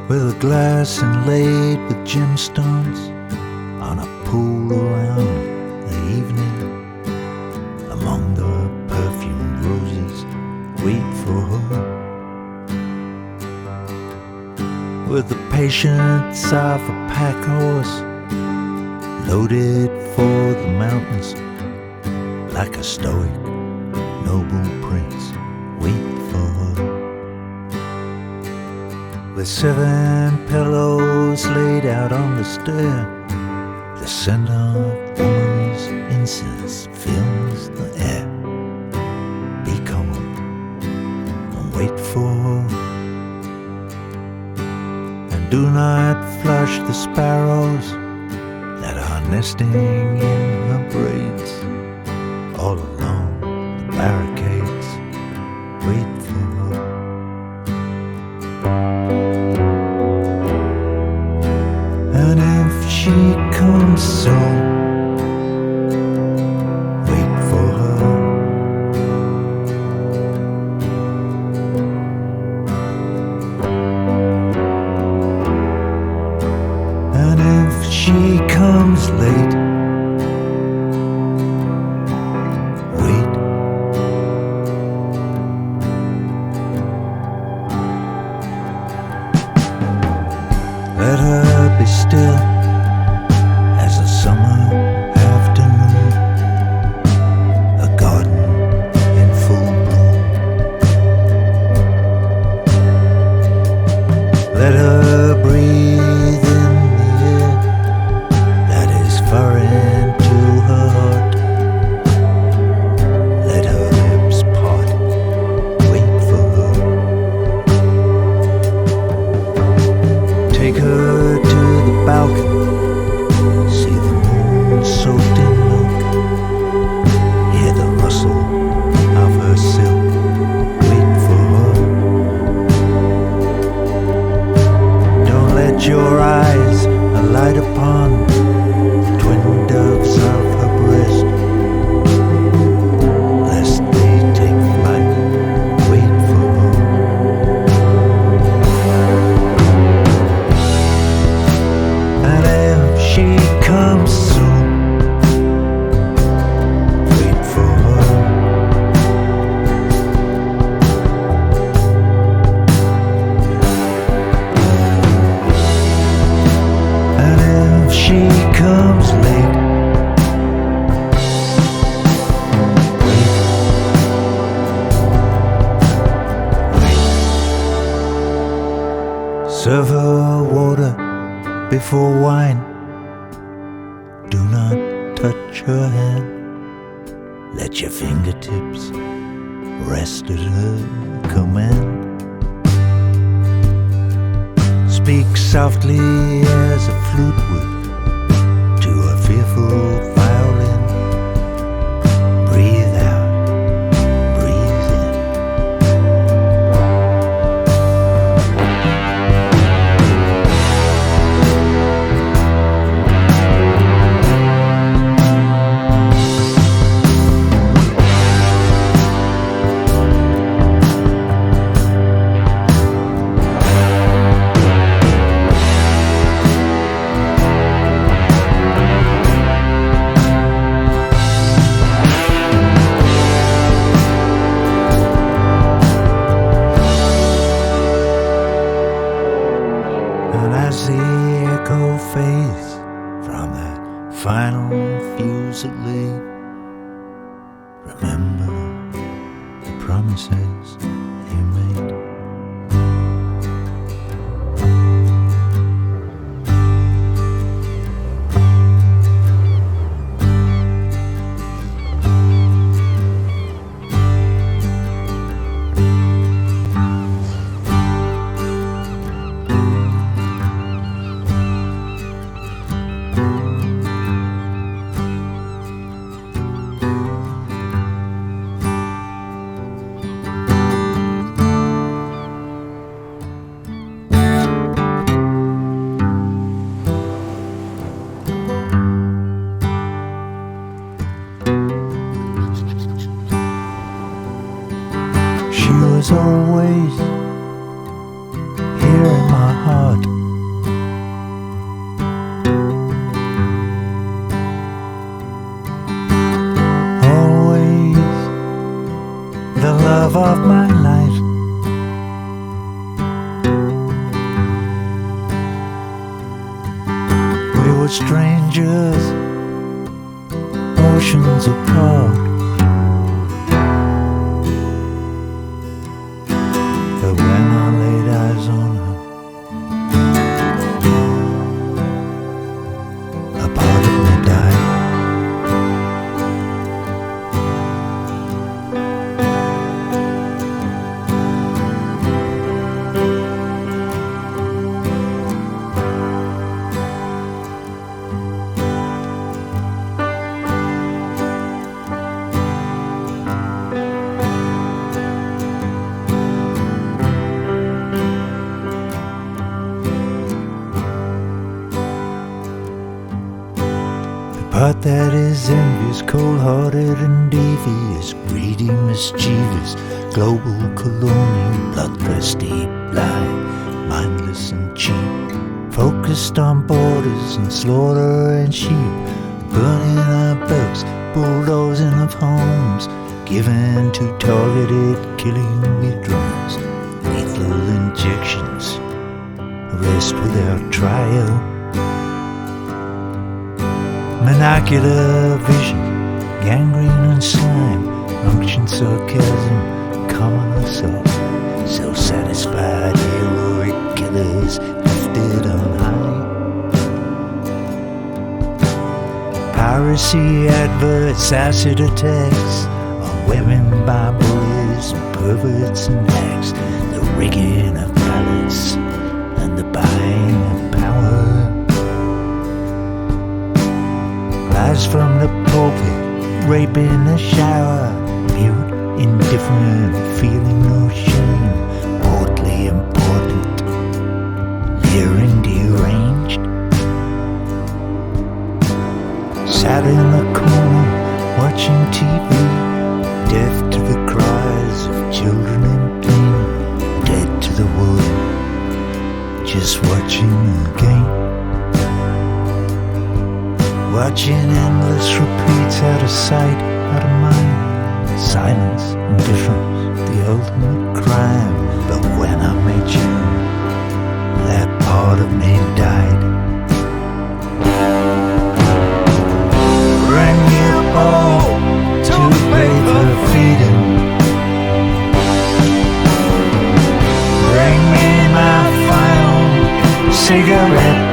with a glass inlaid with gemstones on a pool around the evening. Among the perfumed roses, wait for her with the patience of a pack horse, loaded for the mountains like a stoic noble prince. Wait for her with 7 pillows laid out on the stair. The scent of woman's incense fills the air. Be calm and wait for her, and do not flush the sparrows that are nesting in her braids. All along the barricades, wait for her. And if she comes soon, wait for her. And if she comes late, wait. Let her be still as a summer afternoon, a garden in full bloom. Let her breathe in the air that is foreign to her heart. Let her lips part, wait for her. Take her to the balcony, see the moon soaked in milk, hear the rustle of her silk, wait for her. Don't let your eyes alight upon the twin doves of her breast, lest they take flight, wait for her. And if she comes soon, wait for her. And if she comes late, wait, wait. Serve her water before wine. Do not touch her hand. Let your fingertips rest at her command. Speak softly as a flute would to a fearful violin. Breathe out, breathe in. And as the echo fades from that final fusillade, remember the promises you made. strangers, oceans apart. But when I laid eyes on her, a part of me died. Part that is envious, cold-hearted and devious, greedy, mischievous, global, colonial, bloodthirsty, blind, mindless and cheap, focused on borders and slaughter and sheep, burning our boats, bulldozing of homes, given to targeted killing with drones, lethal injections, arrest without trial, monocular vision, gangrene and slime, unction, sarcasm, common assault, self-satisfied, heroic killers lifted on high. Piracy, adverts, acid attacks on women by bullies, perverts and hacks, the rigging of ballots and the buying of power. Lies from the pulpit, rape in the shower, mute, indifferent, feeling no shame, portly important, leering deranged. Sat in the corner, watching TV, deaf to the cries of children in pain, dead to the world, just watching the game. Watching endless repeats, out of sight, out of mind. Silence, indifference, the ultimate crime. But when I met you, that part of me died. Bring me a bowl to pay for feeding. Bring me my final cigarette.